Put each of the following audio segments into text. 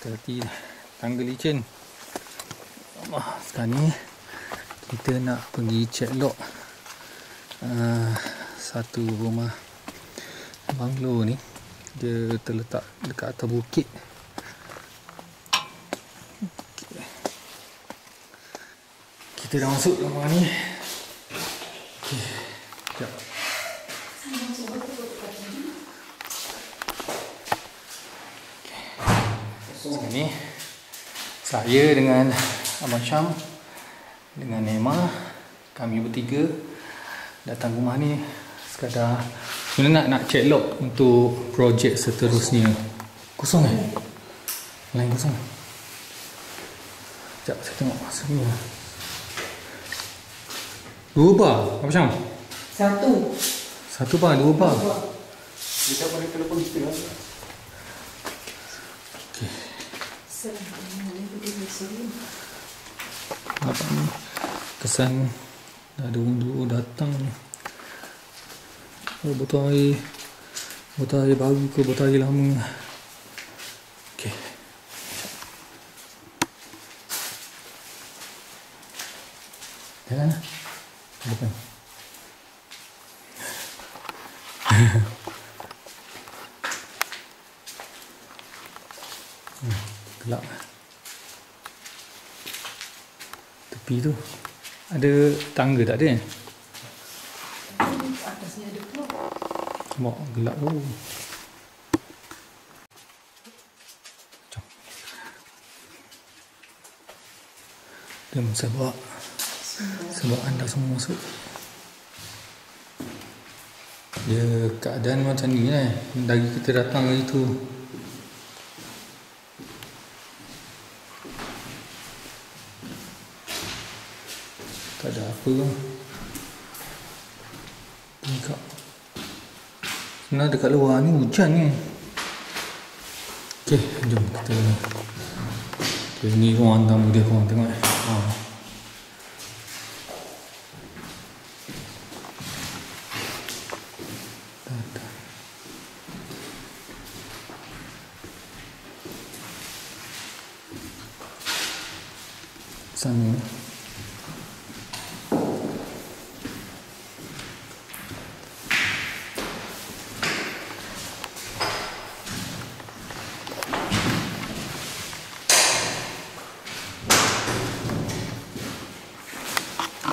Hati-hati tangga licin. Sekarang ni kita nak pergi check lock satu rumah banglo ni. Dia terletak dekat atas bukit. Kita dah masuk rumah ni. Sekejap. Sekarang ni saya dengan Abang Syam dengan Nema, kami bertiga datang rumah ni sekadar sebenarnya nak check lock untuk projek seterusnya. Kosong Lain kosong. Sekejap saya tengok sini. 2 bar Abang Syam? 1 bar, 2 bar. Kita boleh telefon kita lah. Okey. Apa ni? Kesan dah ada orang dulu datang ni. Botol air baru ke botol air lama? Okey. Jalan lah. Depan. Gelap. Tepi tu ada tangga tak ada? Atasnya ada blok. Mak gelap tu. Jom. Dia sebab anda semua masuk. Dia keadaan macam ni lah. Dari kita datang hari tu. Tak ada apa lah. Dekat. Sebenarnya dekat luar ni hujan ni. Okey, jom kita. Okay, ni ruang tamu dia, korang tengok. Sana.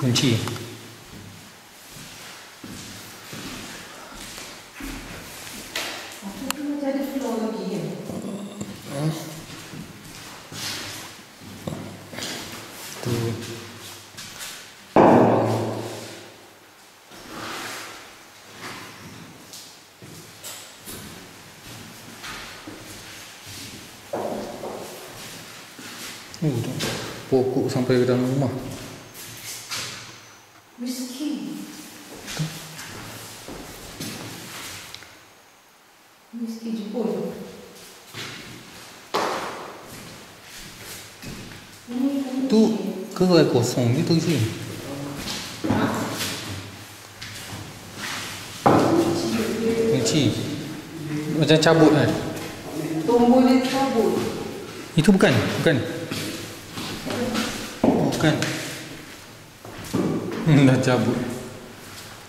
Kunci. Aku tu macam ada floor lagi kan? Tu. Pokok sampai ke dalam rumah. Whisky. Whisky Jepun. Tu kerai kosong ni tu isi. Kunci. Macam cabut kan? Tombol dia cabut. Itu bukan. Oh, bukan. Dah cabut.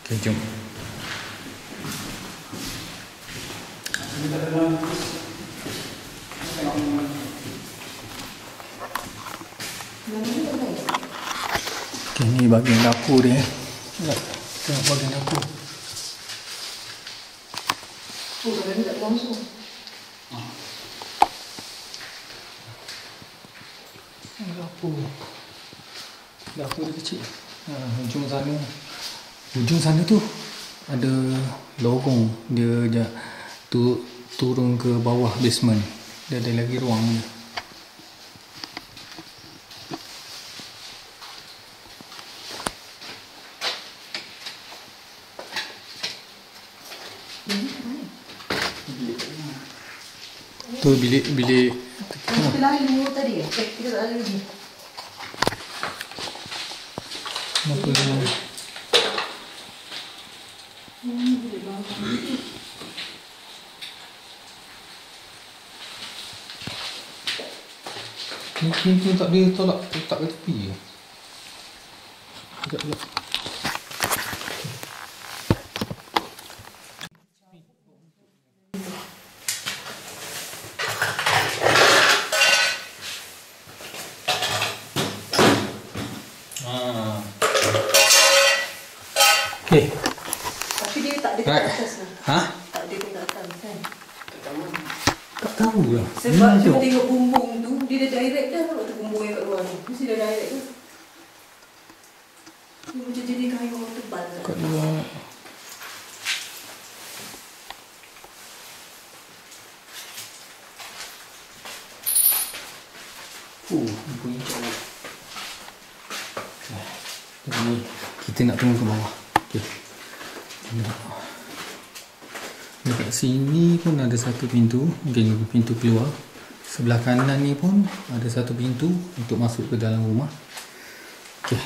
Okey, jom. Okey, ni bahagian dapur dia. Tengok bahagian dapur. Oh, kalau ni tak langsung. Dapur dia kecil. Hujung sana tu ada lorong. Dia turun ke bawah basement. Dia ada lagi ruang ni. Tu bilik Kita lain dulu tadi ya? Kita tak ada lagi. Kenapa dia? Boleh bangun. Ni pintu tak dia tolak letak ke tepi je. Sekejap. Okay. Tapi dia tak ada kat Right. atas lah. Ha? Tak ada kat atas kan. Tak tahu lah. Sebab dia tengok bumbung tu, dia dah direct dah waktu bumbung yang kat luar tu. Mesti dah direct dah. Dia macam jadi kayu orang tebal lah. Kat luar. Bunyi jauh. Ni kita nak tunggu ke bawah. Okey. Dekat sini pun ada satu pintu, mungkin pintu keluar. Sebelah kanan ni pun ada satu pintu untuk masuk ke dalam rumah. Okey.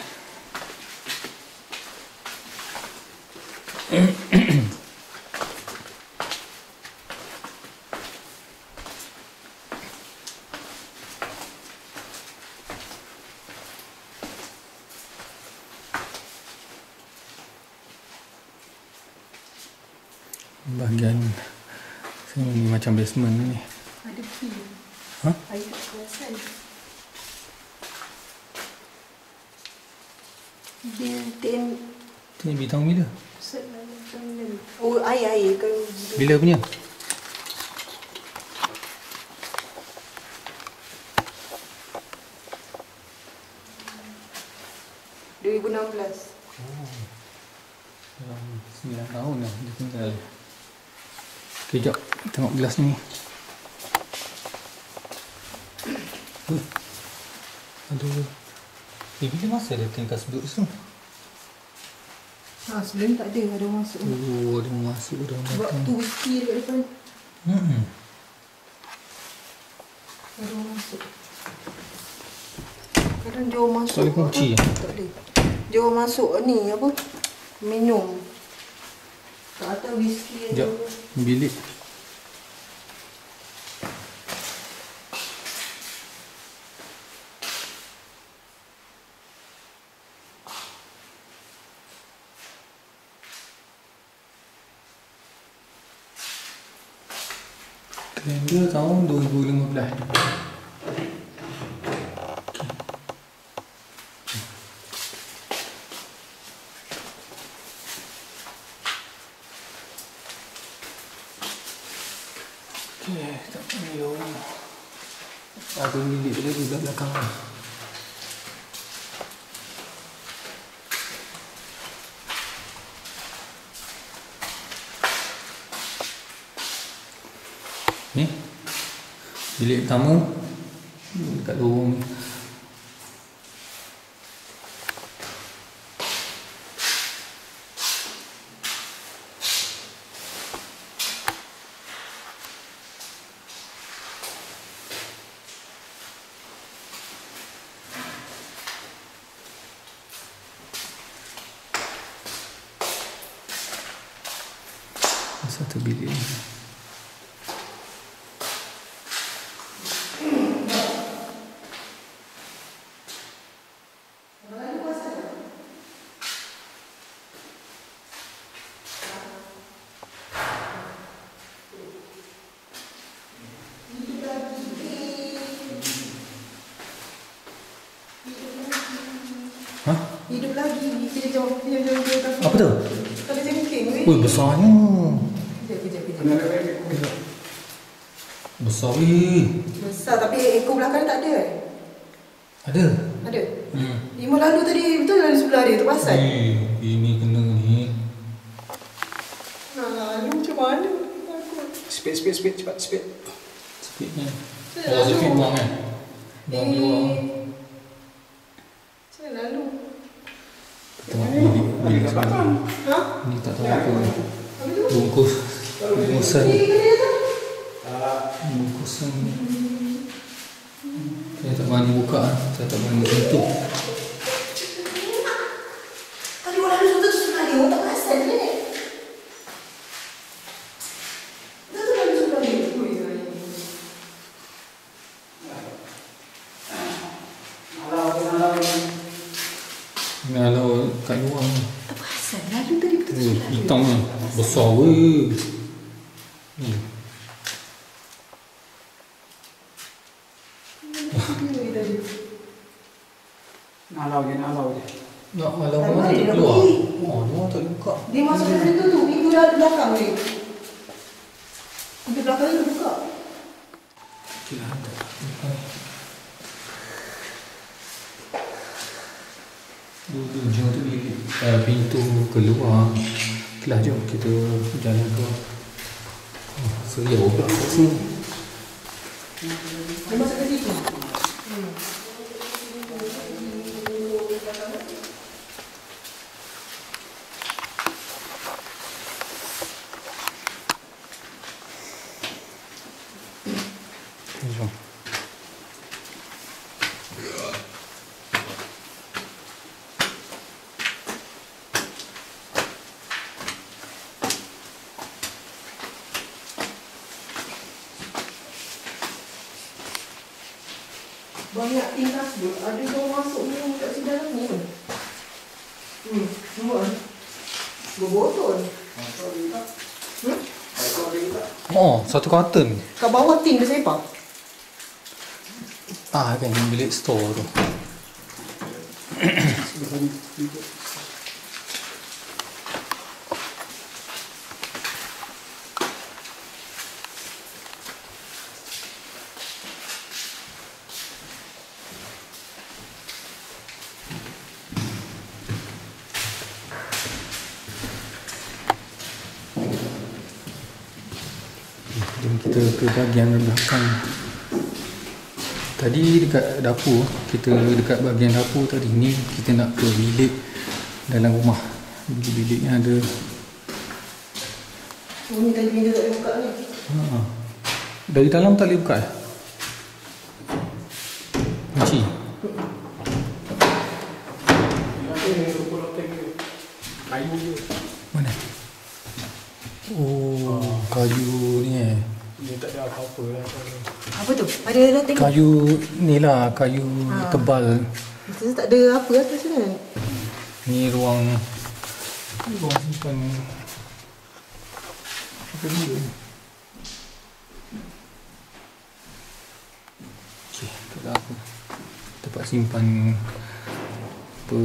Bahagian sini ni macam basement ni. Ada key. Ha? Air tak perasan. Dia Tu ni bintang bila? Oh, air kan. Bila punya? $2016. Dalam 9 tahun dah dia tinggal. Okay, jap. Tengok gelas ni. Aduh. Bila masa dia tinggal duduk situ? Sebelum tak ada orang masuk. Oh, ada orang masuk, ada orang Sebab datang. tu whisky dekat depan. Ada orang masuk. Kadang dia orang masuk. Tak boleh kunci apa? Tak boleh. Dia orang masuk ni apa? Minum. Tak tahu whisky Sekejap. Bilik. Kalender tahun 2015. Okay, tak payah. Ada bilik lagi kat belakang. Ni bilik tamu dekat lorong ni. Satu bilik ni. Ha? Hidup lagi. Kita jauh. Apa tu? Kalau jengking ni. Ui, besarnya. Kejap. Besar weh. Besar tapi ekor belakang tak ada. Ada. Ada. Lima lalu tadi betul lalu sebelah dia tu pasal. Ini kena ni. Lalu macam mana? Speed, cepat, speed. Sikit ni. Oh, sikit buang kan? Buang keluar. Macam lalu. Tengok bilik sebelah. Ha? Ni tak tahu apa. Bungkusan. Bungkusan ni. Saya tak berani buka. Saya tak berani tutup. Tadi orang lalu tu sebelah dia. Orang tak perasan ni. Dia tu lalu sebelah dia. besar weh. Ni. Nalau je. Nak malam mana tu keluar? Oh, dia tak buka. Dia masuk ke pintu tu. Pintu dah belakang ni. Pintu belakang ni buka. Okey lah. Jom tu bilik pintu keluar. Okey lah, jom kita jalan keluar. Oh, serius pula kat sini. Dia masuk ke situ. Jom. Banyak tingkah dia. Ada orang masuk ni kat sini dalam ni. Nampak kan? Berbotol. Oh, satu karton. Kat bawah ting dia sepak. Ah, kan yang bilik store tu. Jom kita ke bahagian belakang. Tadi dekat dapur, kita dekat bahagian dapur tadi ni kita nak ke bilik dalam rumah. Biliknya ada. Oh, ni tadi pintu tak boleh buka ni. Ha. Dari dalam tak boleh buka eh? Kunci. Kayu je. Mana? Oh, kayu ni eh. Dia tak ada apa-apa lah. Apa tu? Ada tengok. Kayu ni lah, kayu tebal. Kita tak ada apa atas sini. Ni ruang simpan apa dia? Okey, tak ada apa. Tempat simpan apa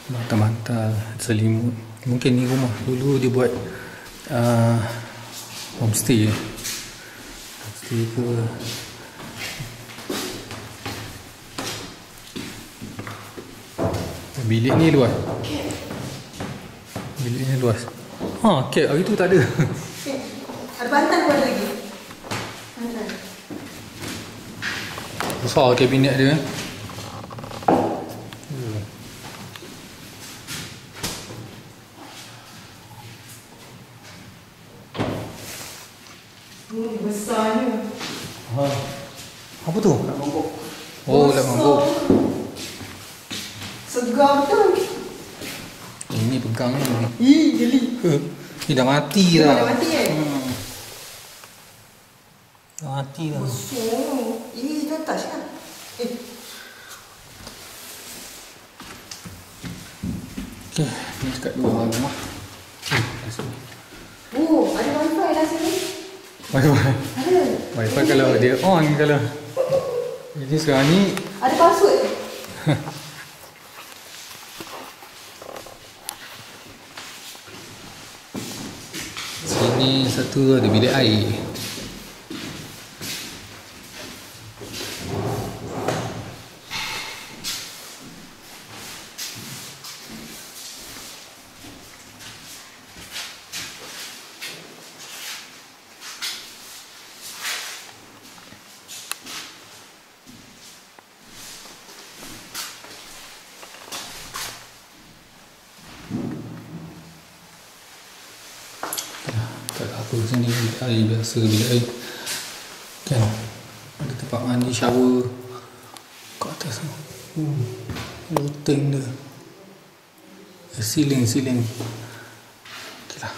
bantal-bantal, selimut. Mungkin ni rumah dulu dia buat homestay ke. Homestay ke. Bilik ni luas. Bilik ni luas. Ha, kek hari tu tak ada. Ada bantal pun ada lagi. Bantal. Besar kabinet dia. Besarnya. Ha. Apa tu? Oh, lap mangkuk. Segar betul. Ini pegang ni. Ih, geli. Ni dah mati Dia dah. dah mati kan? Dah mati dah. Kosong. Ih, dah touch kan? Okey, ni dekat luar rumah. Oh, ada wifi dah sini. Wifi. Ada. Wifi kalau dia on kalau. Jadi sekarang ni Ada password. sini satu ada bilik air. Tak ada apa sini, bilik air biasa, bilik air kan ada tempat mandi, shower kat atas tu. Loteng dia, ceiling ok lah.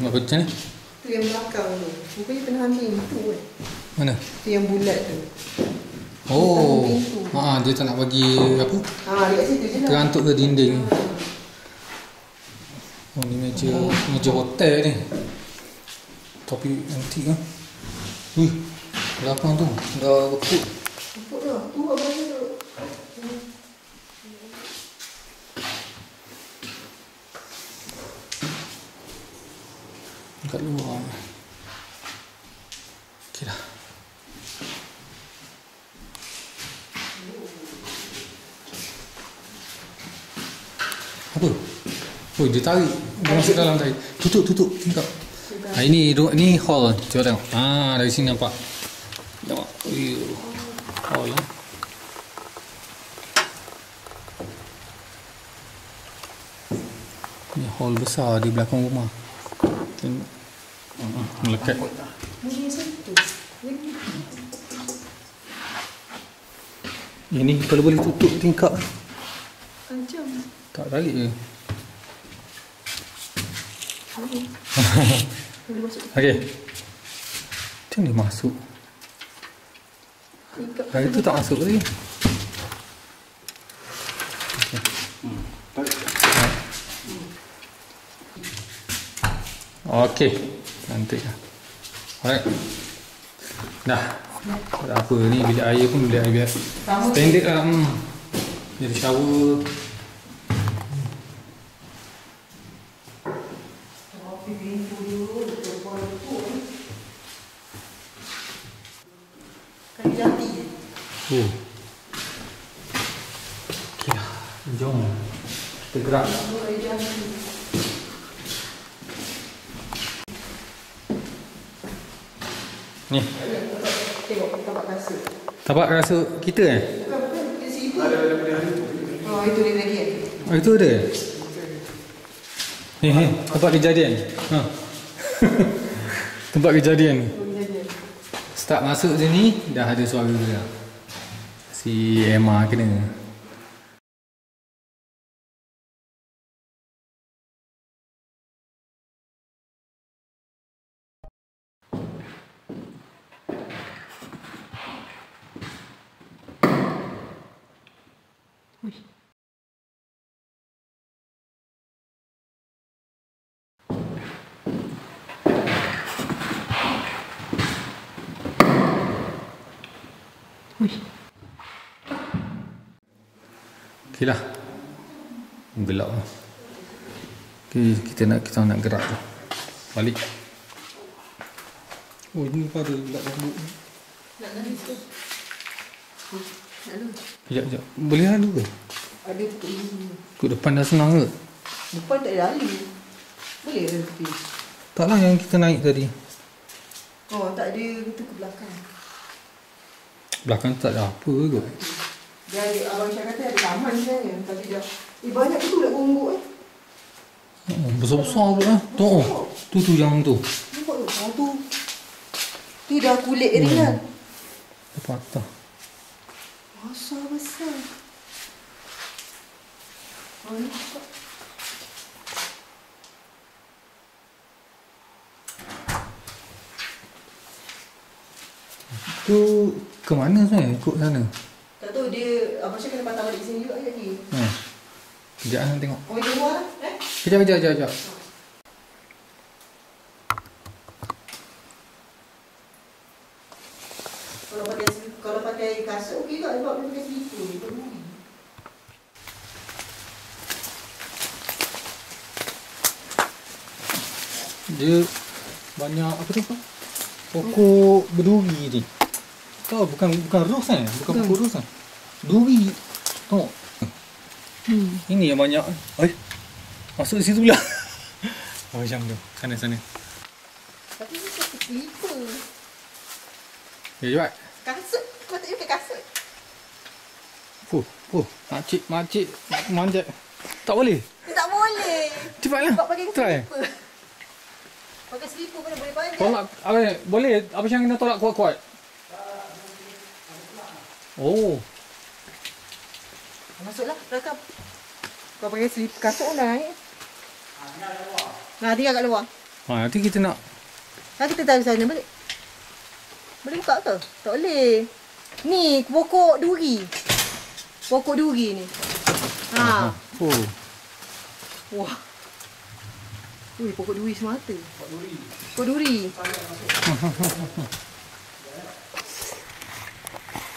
Apa macam ni? Tu yang belakang tu. Rupanya pernah ambil itu kan? Mana? Tu yang bulat tu. Oh. Pintu. Dia tak nak bagi apa? Dekat situ je lah. Terantuk ke dinding. Oh, ni meja hotel ni. Topi antik kan. Wih, belakang tu dah bekut. Empuk dah. Tu apa benda tu? Kat luar. Okey dah. Apa? Oh, dia tarik. Dia masuk dalam tadi. Tutup. Tengok. Ini hall. Cuba tengok. Dari sini nampak. Tengok. Hall lah. Ni hall besar di belakang rumah. Melekat. Ini kalau boleh tutup tingkap. Kancam. Tak tarik je. Boleh masuk. Okey. Macam dia masuk. Hari tu tak masuk tadi. Okey. Cantik lah. Alright. Dah. Tak ada apa ni, bilik air pun bilik air biasa. Standard lah. Jadi shower. Kayu jati je. Oh. Okey lah. Jom. Kita gerak. Kayu jati. Ni. Tengok tapak kasut. Tapak kasut kita Bukan. Dia situ. Itu dia lagi kan? Itu ada? Ni, tempat kejadian. Tempat kejadian. Start masuk sini, dah ada suara dia. Si Emma kena. Okey lah. Gelap lah. Okay, kita nak gerak tu. Balik. Oh, ini apa ada gelap rambut ni. Nak nangis tu. Kejap. Boleh lalu ke? Ada pukul ni. Kat depan dah senang ke? Depan tak ada lalu. Boleh ada tepi. Taklah yang kita naik tadi. Oh, tak ada itu ke belakang. Belakang tak ada apa kot. Dia ada, Abang Syah kata ada taman sebenarnya. Tapi dah, banyak tu nak gonggok Besar-besar pula. Tu yang tu. Nampak tu? Tu. Tu dah kulit dia kan. Dia patah. Besar. Ni nampak. Tu ke mana sebenarnya? Ikut sana. Tak tahu dia, Abang Syah kena patah balik sini juga lagi. Kejap lah tengok. Oh, itu luar lah. Kejap. Kalau pakai kasut okey tak? Sebab dia pakai slipper. Dia banyak apa tu? Pokok berduri ni. Tahu bukan ros kan? Bukan pokok ros kan? Duri. Tengok. Ini yang banyak. Masuk di situ pula. Macam tu. Sana. Tapi ni pakai slipper. Ya, cepat. Kasut. Kau tak pakai kasut. Makcik manjat. Tak boleh. Tak boleh. Cepatlah. Sebab pakai Try. slipper. Pakai slipper mana boleh panjat. Tolak. Boleh. Apa yang kena tolak kuat-kuat? Oh. Masuklah, rakam. Kau pakai slip kasut naik. Tinggal kat luar. Nanti kita nak. Kita tarik sana balik. Boleh buka ke? Tak boleh. Ni pokok duri. Pokok duri ni. Ha. Oh. Wah. Ui, pokok duri semata. Pokok duri.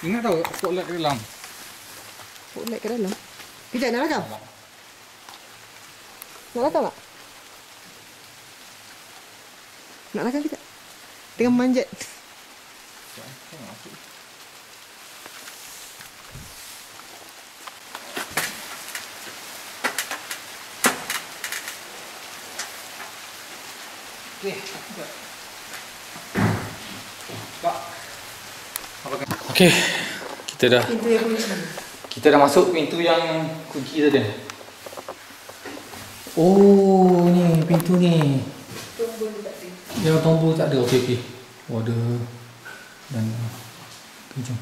Ingat tahu spotlight ke dalam? Spotlight ke dalam. Kejap, nak rakam? Nak rakam tak? Nak rakam kejap? Tengah manjat. Okey. Kita dah Pintu yang kunci. Kita dah masuk pintu yang kunci tadi. Oh, ni pintu ni. Tombol tak ada. Yang tombol tak ada. Okey okey. Oh, ada. Dan kejap.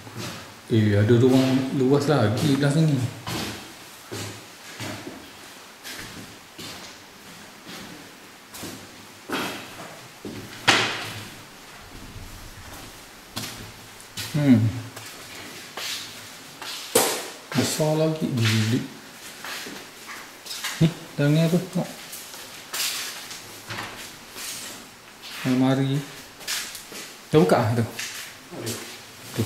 Ada ruang luas lagi belah sini. Besar lagi bilik. Ni, dalam ni apa? Tengok. Almari. Dah buka ah tu? Tu.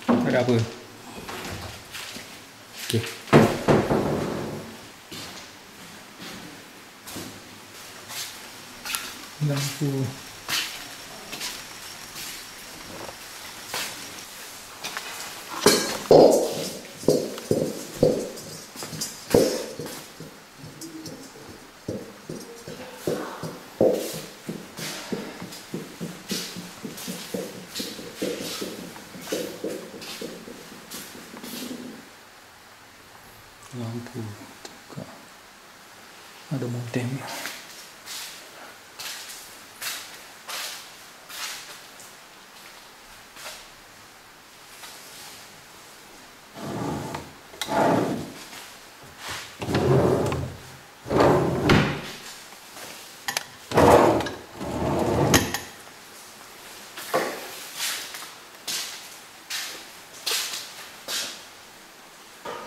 Tak ada apa. Okey. Lampu. Lampu juga. Ada modem.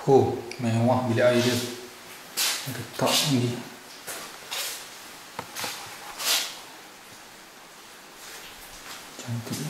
Oh, mewah bilik air dia. Ada tap ni. Cantik.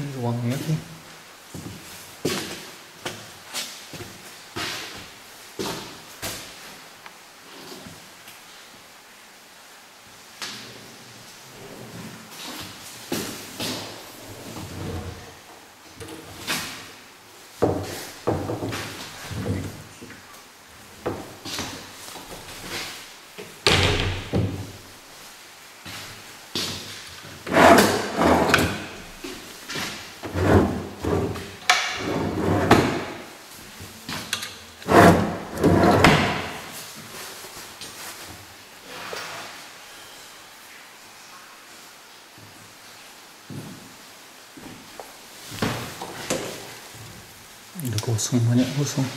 Ini ruangnya tu. Ada kosong, banyak kosong.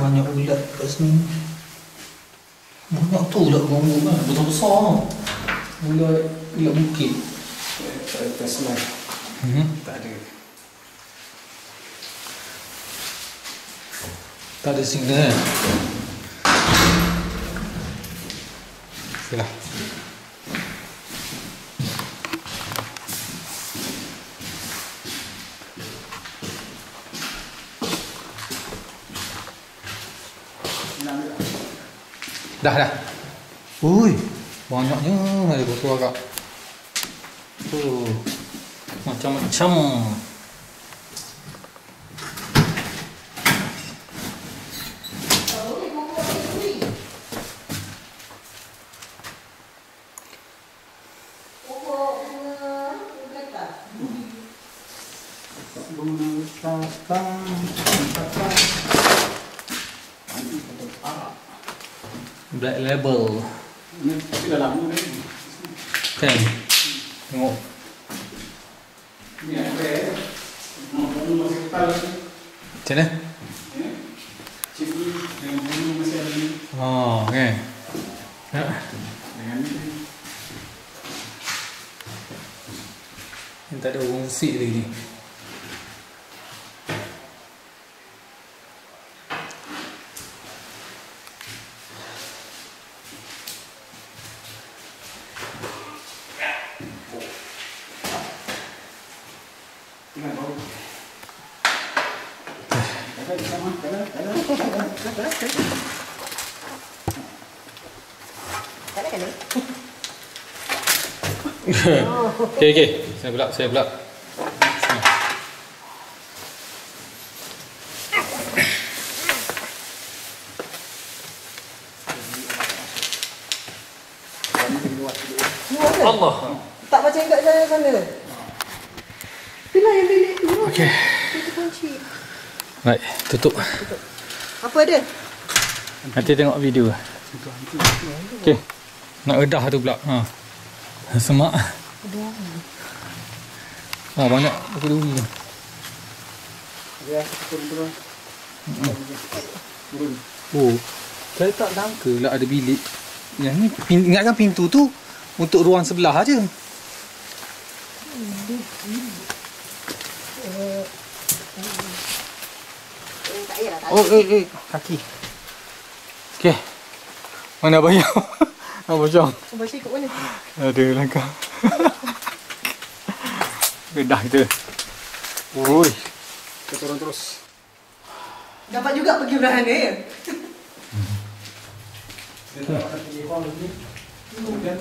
banyak ulat kat sini. Banyak tu ulat gong-gong kan. Besar-besar. Ulat bukit. Tak selai. Tak ada. Tak ada signal. Silah. Dah. Ui, banyaknya ada botol agak. Macam-macam. Black label. Ini tapi dah lama ni. Kan? Tengok. Ni ada. Bulu masih kekal lagi. Macam mana? Cik ni dengan bulu masih ada ni. Oh, kan? Dengan ni. Yang tak ada fungsi lagi. Tengah bau. Okey. Saya pula. Allah. Tak macam kat sana. Itulah yang bilik tu. Okey. Itu kunci. Baik, tutup. Apa ada? Nanti tengok video. Okey. Nak redah tu pula. Semak. Banyak aku duri. Ya, turun. Oh, saya tak sangka lah ada bilik. Yang ni ingatkan pintu tu untuk ruang sebelah aja. Oh, kaki. Okey. Mana bayar? Apa macam? Baca ikut mana? Ada langkah. Dah kita. Oi. Kita turun terus. Dapat juga pergi belahan dia. Kita akan pergi ruang lagi. Kemudian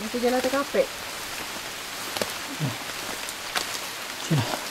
Masih jalan atas kapet. Sini.